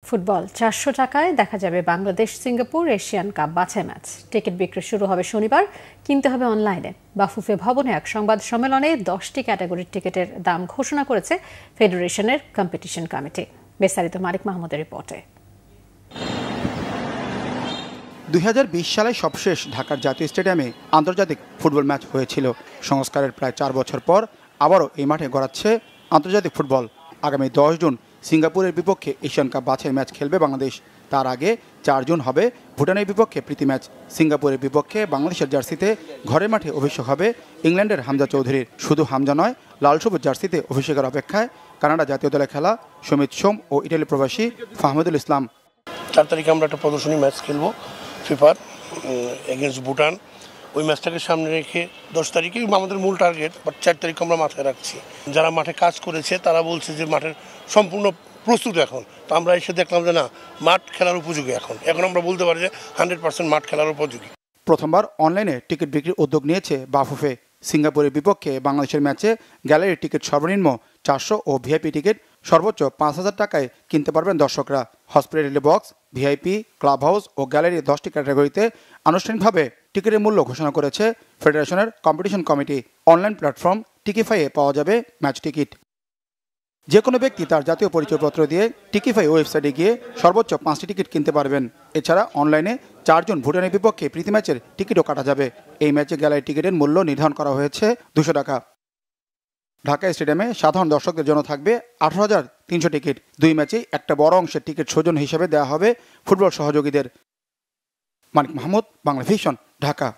Football 400 টাকায় দেখা যাবে বাংলাদেশ সিঙ্গাপুর এশিয়ান কাপ বাছাই ম্যাচ। টিকিট বিক্রি শুরু হবে শনিবার, কিনতে হবে অনলাইনে। বাফুফে ভবনে এক সংবাদ সম্মেলনে 10টি ক্যাটাগরির টিকিটের দাম ঘোষণা করেছে ফেডারেশনের কম্পিটিশন কমিটি। বিস্তারিত মালিক মাহমুদের রিপোর্টে। 2020 সালে সবশেষ ঢাকার জাতীয় স্টেডিয়ামে আন্তর্জাতিক ফুটবল ম্যাচ হয়েছিল। সংস্কারের প্রায় 4 বছর পর আবারও এই মাঠে গড়াচ্ছে আন্তর্জাতিক ফুটবল। আগামী 10 জুন সিঙ্গাপুরের বিপক্ষে এশিয়ান কাপ বাছাই ম্যাচ খেলবে বাংলাদেশ। তার আগে 4 জুন হবে ভুটানের বিপক্ষে প্রীতি ম্যাচ। সিঙ্গাপুরের বিপক্ষে বাংলাদেশের জার্সিতে ঘরের মাঠে অভিষেক হবে ইংল্যান্ডের হামজা চৌধুরীর। শুধু হামজা নয়, লাল সবুজ জার্সিতে অভিষেকের অপেক্ষায় কানাডা জাতীয় দলে খেলা সমিত সোম ও ইটালি প্রবাসী ফাহমুদুল ইসলাম। 4 তারিখে আমরা একটা প্রদর্শনী ম্যাচ খেলবো ফিফার এগেনস্ট ভুটান। ওই ম্যাচটাকে সামনে রেখে 10 তারিখে আমাদের মূল টার্গেট, বাট 4 তারিখ আমরা মাথায় রাখছি। যারা মাঠে কাজ করেছে তারা বলছে যে মাঠের সম্পূর্ণ প্রস্তুত এখন। তো আমরা এসে দেখলাম যে না, মাঠ খেলার উপযোগী এখন আমরা বলতে পারি যে 100% মাঠ খেলার উপযোগী। প্রথমবার অনলাইনে টিকিট বিক্রির উদ্যোগ নিয়েছে বাফুফে। সিঙ্গাপুরের বিপক্ষে বাংলাদেশের ম্যাচে গ্যালারির টিকিট সর্বনিম্ন 400 ও ভিআইপি টিকিট সর্বোচ্চ 5000 টাকায় কিনতে পারবেন দর্শকরা। Hospitality box, VIP, club house ও গ্যালারির 10টি ক্যাটাগরিতে আনুষ্ঠানিকভাবে টিকিটের মূল্য ঘোষণা করেছে ফেডারেশনের কম্পিটিশন কমিটি। অনলাইন প্ল্যাটফর্ম টিকিফাইয়ে পাওয়া যাবে ম্যাচ টিকিট। যে কোনো ব্যক্তি তার জাতীয় পরিচয়পত্র দিয়ে টিকিফাই ওয়েবসাইটে গিয়ে সর্বোচ্চ 5টি টিকিট কিনতে পারবেন। এছাড়া অনলাইনে 4 জুন ভুটানের বিপক্ষে প্রীতি ম্যাচের টিকিটও কাটা যাবে। এই ম্যাচে গ্যালারি টিকিটের মূল্য নির্ধারণ করা হয়েছে 200 টাকা। ঢাকা স্টেডিয়ামে সাধারণ দর্শকদের জন্য থাকবে 18,300 টিকিট। 2 ম্যাচেই একটা বড় অংশের টিকিট সৌজন্য হিসেবে দেওয়া হবে ফুটবল সহযোগীদের। মানিক মাহমুদ, বাংলা ভিশন, ঢাকা।